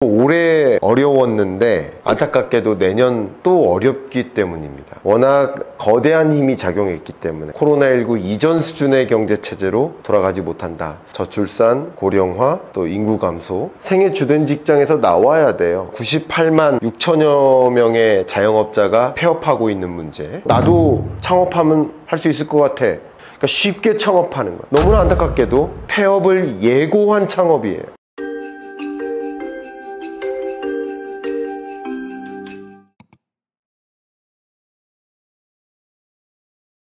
올해 어려웠는데 안타깝게도 내년 또 어렵기 때문입니다. 워낙 거대한 힘이 작용했기 때문에 코로나19 이전 수준의 경제체제로 돌아가지 못한다. 저출산, 고령화, 또 인구 감소, 생애 주된 직장에서 나와야 돼요. 98만 6천여 명의 자영업자가 폐업하고 있는 문제. 나도 창업하면 할 수 있을 것 같아. 그러니까 쉽게 창업하는 거예요. 너무나 안타깝게도 폐업을 예고한 창업이에요.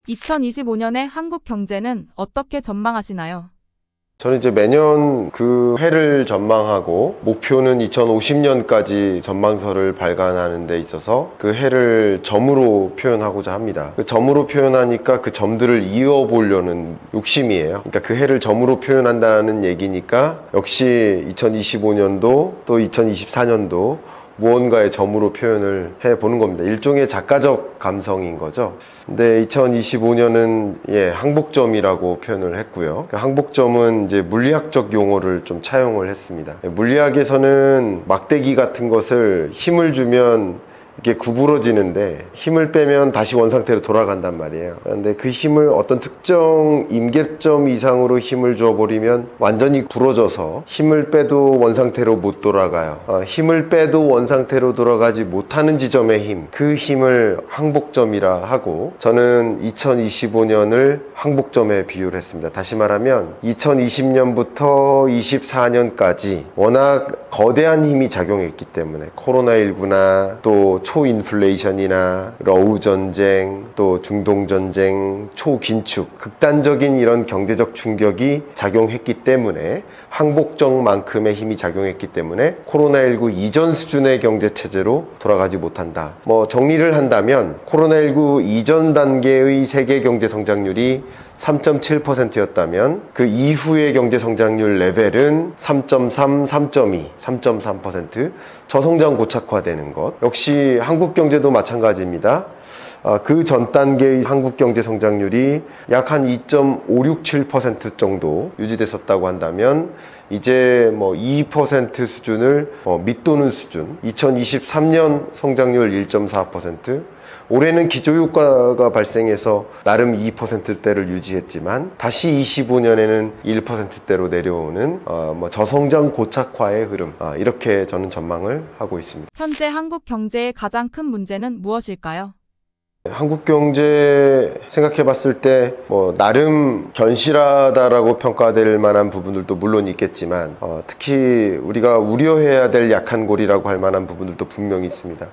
2025년의 한국 경제는 어떻게 전망하시나요? 저는 이제 매년 그 해를 전망하고 목표는 2050년까지 전망서를 발간하는 데 있어서 그 해를 점으로 표현하고자 합니다. 그 점으로 표현하니까 그 점들을 이어보려는 욕심이에요. 그러니까 그 해를 점으로 표현한다는 얘기니까 역시 2025년도 또 2024년도 무언가의 점으로 표현을 해보는 겁니다. 일종의 작가적 감성인 거죠. 근데 2025년은 항복점이라고 표현을 했고요. 그 항복점은 이제 물리학적 용어를 좀 차용을 했습니다. 물리학에서는 막대기 같은 것을 힘을 주면 이게 구부러지는데 힘을 빼면 다시 원상태로 돌아간단 말이에요. 그런데 그 힘을 어떤 특정 임계점 이상으로 힘을 줘버리면 완전히 부러져서 힘을 빼도 원상태로 못 돌아가요. 힘을 빼도 원상태로 돌아가지 못하는 지점의 힘, 그 힘을 항복점이라 하고, 저는 2025년을 항복점에 비유를 했습니다. 다시 말하면 2020년부터 24년까지 워낙 거대한 힘이 작용했기 때문에 코로나19나 또 초인플레이션이나 러우 전쟁, 또 중동 전쟁, 초긴축, 극단적인 이런 경제적 충격이 작용했기 때문에 항복점만큼의 힘이 작용했기 때문에 코로나19 이전 수준의 경제체제로 돌아가지 못한다. 정리를 한다면 코로나19 이전 단계의 세계 경제 성장률이 3.7%였다면 그 이후의 경제 성장률 레벨은 3.3, 3.2, 3.3%, 저성장 고착화되는 것. 역시 한국 경제도 마찬가지입니다. 그 전 단계의 한국 경제 성장률이 약 한 2.567% 정도 유지됐었다고 한다면 이제 2% 수준을 밑도는 수준. 2023년 성장률 1.4%, 올해는 기저효과가 발생해서 나름 2%대를 유지했지만 다시 25년에는 1%대로 내려오는 저성장 고착화의 흐름, 이렇게 저는 전망을 하고 있습니다. 현재 한국 경제의 가장 큰 문제는 무엇일까요? 한국 경제 생각해 봤을 때 나름 견실하다라고 평가될 만한 부분들도 물론 있겠지만 특히 우리가 우려해야 될 약한 골이라고 할 만한 부분들도 분명히 있습니다.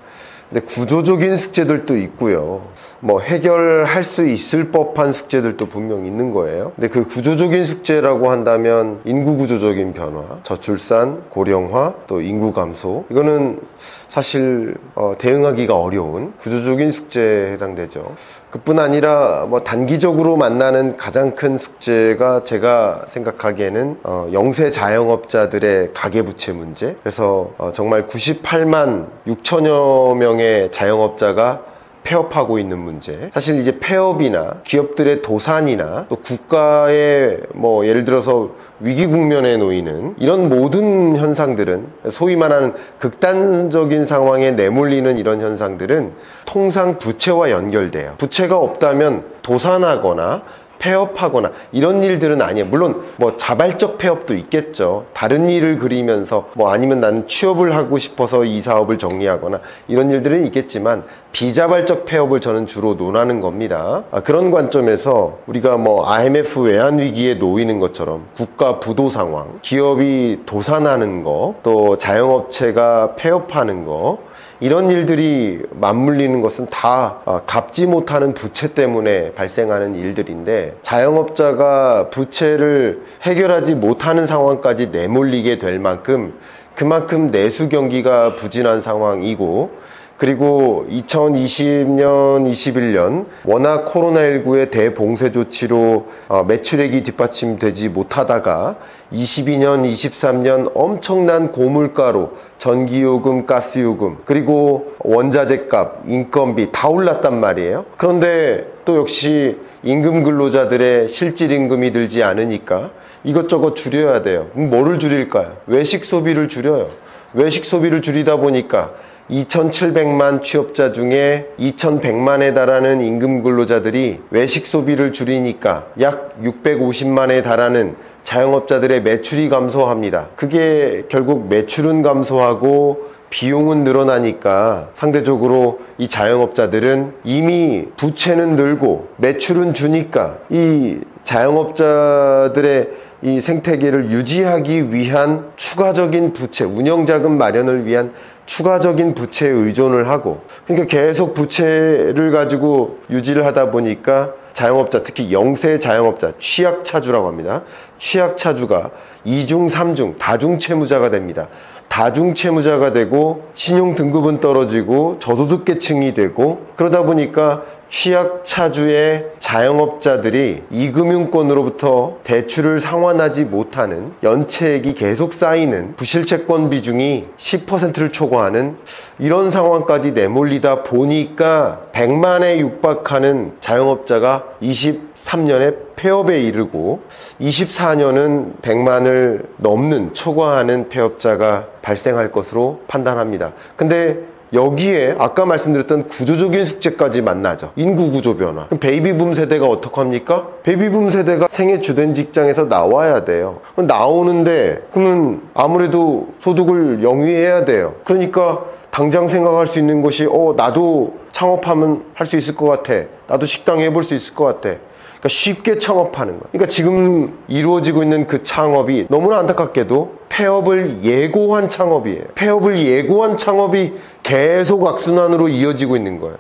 근데 구조적인 숙제들도 있고요. 해결할 수 있을 법한 숙제들도 분명 있는 거예요. 근데 그 구조적인 숙제라고 한다면 인구 구조적인 변화, 저출산, 고령화, 또 인구 감소. 이거는 사실 대응하기가 어려운 구조적인 숙제에 해당되죠. 그뿐 아니라 단기적으로 만나는 가장 큰 숙제가 제가 생각하기에는 영세 자영업자들의 가계부채 문제. 그래서 정말 98만 6천여 명의 자영업자가 폐업하고 있는 문제. 사실 이제 폐업이나 기업들의 도산이나 또 국가의 예를 들어서 위기 국면에 놓이는 이런 모든 현상들은, 소위 말하는 극단적인 상황에 내몰리는 이런 현상들은 통상 부채와 연결돼요. 부채가 없다면 도산하거나 폐업하거나 이런 일들은 아니에요. 물론 자발적 폐업도 있겠죠. 다른 일을 그리면서 아니면 나는 취업을 하고 싶어서 이 사업을 정리하거나 이런 일들은 있겠지만 비자발적 폐업을 저는 주로 논하는 겁니다. 그런 관점에서 우리가 IMF 외환위기에 놓이는 것처럼 국가 부도 상황, 기업이 도산하는 거, 또 자영업체가 폐업하는 거, 이런 일들이 맞물리는 것은 다 갚지 못하는 부채 때문에 발생하는 일들인데, 자영업자가 부채를 해결하지 못하는 상황까지 내몰리게 될 만큼 그만큼 내수 경기가 부진한 상황이고, 그리고 2020년, 21년 워낙 코로나19의 대봉쇄 조치로 매출액이 뒷받침되지 못하다가 22년, 23년 엄청난 고물가로 전기요금, 가스요금, 그리고 원자재값, 인건비 다 올랐단 말이에요. 그런데 또 역시 임금 근로자들의 실질 임금이 들지 않으니까 이것저것 줄여야 돼요. 그럼 뭐를 줄일까요? 외식 소비를 줄여요. 외식 소비를 줄이다 보니까 2,700만 취업자 중에 2,100만에 달하는 임금 근로자들이 외식 소비를 줄이니까 약 650만에 달하는 자영업자들의 매출이 감소합니다. 그게 결국 매출은 감소하고 비용은 늘어나니까 상대적으로 이 자영업자들은 이미 부채는 늘고 매출은 주니까 이 자영업자들의 이 생태계를 유지하기 위한 추가적인 부채, 운영자금 마련을 위한 추가적인 부채에 의존을 하고, 그러니까 계속 부채를 가지고 유지를 하다 보니까 자영업자, 특히 영세 자영업자, 취약차주라고 합니다. 취약차주가 2중, 3중, 다중채무자가 됩니다. 다중채무자가 되고 신용등급은 떨어지고 저소득계층이 되고, 그러다 보니까 취약차주의 자영업자들이 이금융권으로부터 대출을 상환하지 못하는 연체액이 계속 쌓이는 부실채권 비중이 10%를 초과하는 이런 상황까지 내몰리다 보니까 100만에 육박하는 자영업자가 23년에 폐업에 이르고 24년은 100만을 넘는 초과하는 폐업자가 발생할 것으로 판단합니다. 근데 여기에 아까 말씀드렸던 구조적인 숙제까지 만나죠. 인구구조 변화. 그럼 베이비붐 세대가 어떡합니까? 베이비붐 세대가 생애 주된 직장에서 나와야 돼요. 나오는데 그러면 아무래도 소득을 영위해야 돼요. 그러니까 당장 생각할 수 있는 것이 나도 창업하면 할 수 있을 것 같아. 나도 식당 해볼 수 있을 것 같아. 그러니까 쉽게 창업하는 거예요. 그러니까 지금 이루어지고 있는 그 창업이 너무나 안타깝게도 폐업을 예고한 창업이에요. 폐업을 예고한 창업이 계속 악순환으로 이어지고 있는 거예요.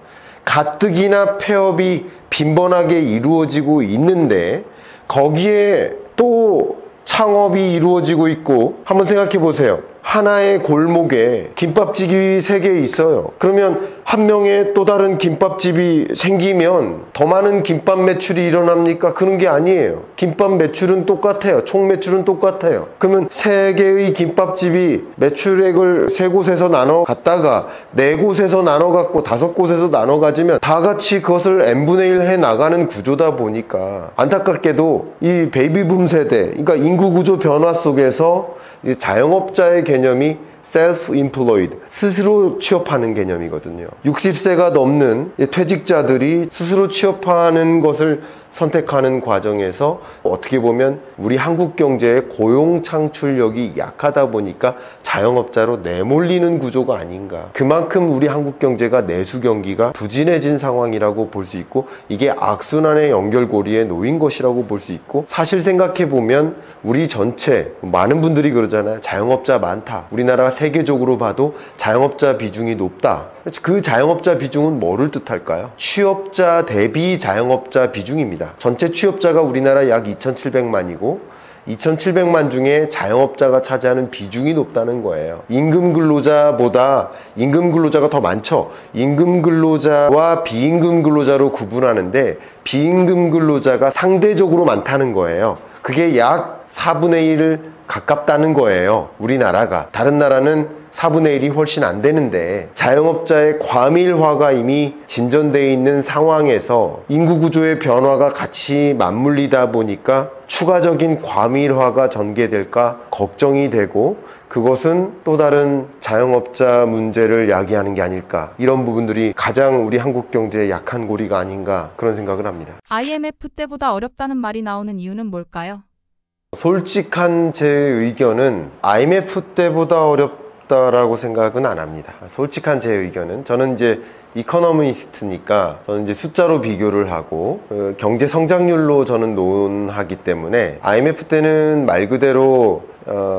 가뜩이나 폐업이 빈번하게 이루어지고 있는데 거기에 또 창업이 이루어지고 있고, 한번 생각해 보세요. 하나의 골목에 김밥집이 3개 있어요. 그러면 한 명의 또 다른 김밥집이 생기면 더 많은 김밥 매출이 일어납니까? 그런 게 아니에요. 김밥 매출은 똑같아요. 총 매출은 똑같아요. 그러면 3개의 김밥집이 매출액을 3곳에서 나눠 갖다가 4곳에서 나눠 갖고 5곳에서 나눠 가지면 다 같이 그것을 n분의 1 해 나가는 구조다 보니까 안타깝게도 이 베이비붐 세대, 그러니까 인구 구조 변화 속에서 이 자영업자의 개념이 self-employed, 스스로 취업하는 개념이거든요. 60세가 넘는 퇴직자들이 스스로 취업하는 것을 선택하는 과정에서 어떻게 보면 우리 한국 경제의 고용 창출력이 약하다 보니까 자영업자로 내몰리는 구조가 아닌가. 그만큼 우리 한국 경제가 내수 경기가 부진해진 상황이라고 볼 수 있고, 이게 악순환의 연결고리에 놓인 것이라고 볼 수 있고, 사실 생각해 보면 우리 전체 많은 분들이 그러잖아요. 자영업자 많다. 우리나라가 세계적으로 봐도 자영업자 비중이 높다. 그 자영업자 비중은 뭐를 뜻할까요? 취업자 대비 자영업자 비중입니다. 전체 취업자가 우리나라 약 2,700만이고 2,700만 중에 자영업자가 차지하는 비중이 높다는 거예요. 임금 근로자보다 임금 근로자가 더 많죠. 임금 근로자와 비임금 근로자로 구분하는데 비임금 근로자가 상대적으로 많다는 거예요. 그게 약 4분의 1 가깝다는 거예요. 우리나라가. 다른 나라는 4분의 1이 훨씬 안 되는데, 자영업자의 과밀화가 이미 진전되어 있는 상황에서 인구구조의 변화가 같이 맞물리다 보니까 추가적인 과밀화가 전개될까 걱정이 되고, 그것은 또 다른 자영업자 문제를 야기하는 게 아닐까. 이런 부분들이 가장 우리 한국 경제의 약한 고리가 아닌가, 그런 생각을 합니다. IMF 때보다 어렵다는 말이 나오는 이유는 뭘까요? 솔직한 제 의견은 IMF 때보다 어렵다라고 생각은 안 합니다. 솔직한 제 의견은, 저는 이제 이코노미스트니까 저는 이제 숫자로 비교를 하고 경제 성장률로 저는 논하기 때문에, IMF 때는 말 그대로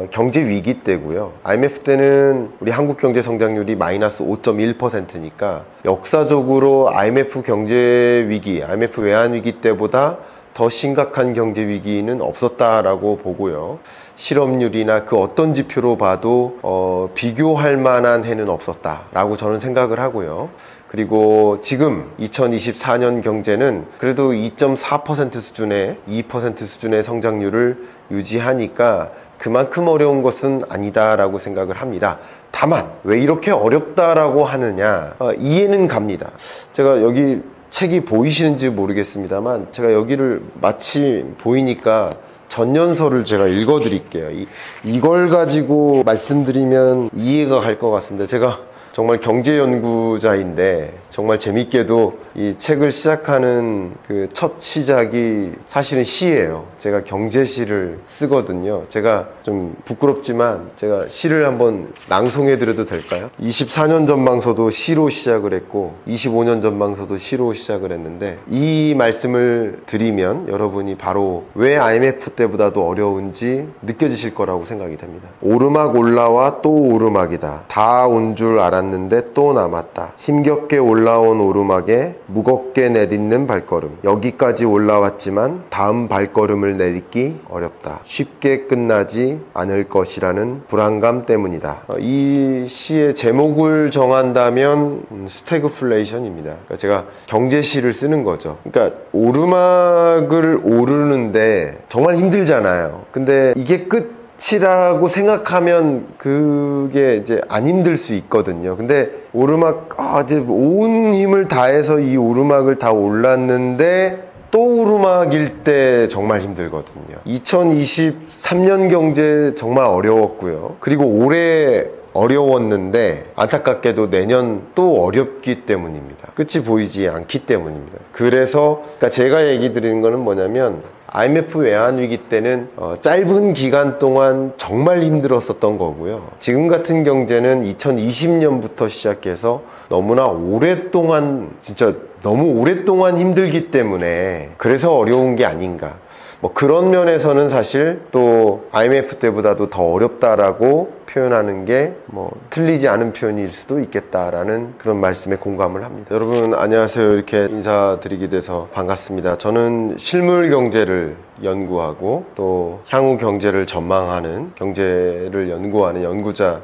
경제 위기 때고요. IMF 때는 우리 한국 경제 성장률이 마이너스 5.1%니까 역사적으로 IMF 경제 위기, IMF 외환 위기 때보다 더 심각한 경제 위기는 없었다라고 보고요. 실업률이나 그 어떤 지표로 봐도 비교할 만한 해는 없었다라고 저는 생각을 하고요. 그리고 지금 2024년 경제는 그래도 2.4% 수준의 2% 수준의 성장률을 유지하니까 그만큼 어려운 것은 아니다라고 생각을 합니다. 다만 왜 이렇게 어렵다라고 하느냐, 이해는 갑니다. 제가 여기 책이 보이시는지 모르겠습니다만, 제가 여기를 마치 보이니까 전년서를 제가 읽어드릴게요. 이걸 가지고 말씀드리면 이해가 갈 것 같습니다. 제가 정말 경제연구자인데 정말 재밌게도 이 책을 시작하는 그 첫 시작이 사실은 시예요. 제가 경제시를 쓰거든요. 제가 좀 부끄럽지만 제가 시를 한번 낭송해 드려도 될까요? 24년 전망서도 시로 시작을 했고 25년 전망서도 시로 시작을 했는데 이 말씀을 드리면 여러분이 바로 왜 IMF 때보다도 어려운지 느껴지실 거라고 생각이 됩니다. 오르막 올라와 또 오르막이다. 다 온 줄 알았는데 또 남았다. 힘겹게 올라온 오르막에 무겁게 내딛는 발걸음. 여기까지 올라왔지만 다음 발걸음을 내딛기 어렵다. 쉽게 끝나지 않을 것이라는 불안감 때문이다. 이 시의 제목을 정한다면 스태그플레이션입니다. 그러니까 제가 경제시를 쓰는 거죠. 그러니까 오르막을 오르는데 정말 힘들잖아요. 근데 이게 끝이라고 생각하면 그게 이제 안 힘들 수 있거든요. 근데 오르막 이제 온 힘을 다해서 이 오르막을 다 올랐는데 또 오르막일 때 정말 힘들거든요. 2023년 경제 정말 어려웠고요. 그리고 올해 어려웠는데 안타깝게도 내년 또 어렵기 때문입니다. 끝이 보이지 않기 때문입니다. 그래서 그러니까 제가 얘기 드리는 거는 뭐냐면 IMF 외환위기 때는 짧은 기간 동안 정말 힘들었었던 거고요. 지금 같은 경제는 2020년부터 시작해서 너무나 오랫동안 진짜 너무 오랫동안 힘들기 때문에 그래서 어려운 게 아닌가. 뭐 그런 면에서는 사실 또 IMF 때보다도 더 어렵다라고 표현하는 게 뭐 틀리지 않은 표현일 수도 있겠다라는 그런 말씀에 공감을 합니다. 여러분 안녕하세요. 이렇게 인사드리게 돼서 반갑습니다. 저는 실물 경제를 연구하고 또 향후 경제를 전망하는 경제를 연구하는 연구자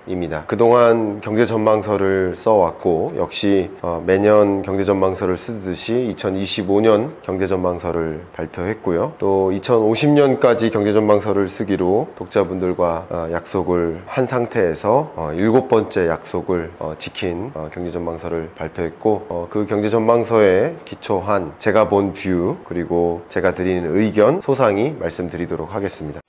입니다. 그동안 경제전망서를 써왔고 역시 매년 경제전망서를 쓰듯이 2025년 경제전망서를 발표했고요. 또 2050년까지 경제전망서를 쓰기로 독자분들과 약속을 한 상태에서 7번째 약속을 지킨 경제전망서를 발표했고 그 경제전망서에 기초한 제가 본 뷰 그리고 제가 드리는 의견 소상히 말씀드리도록 하겠습니다.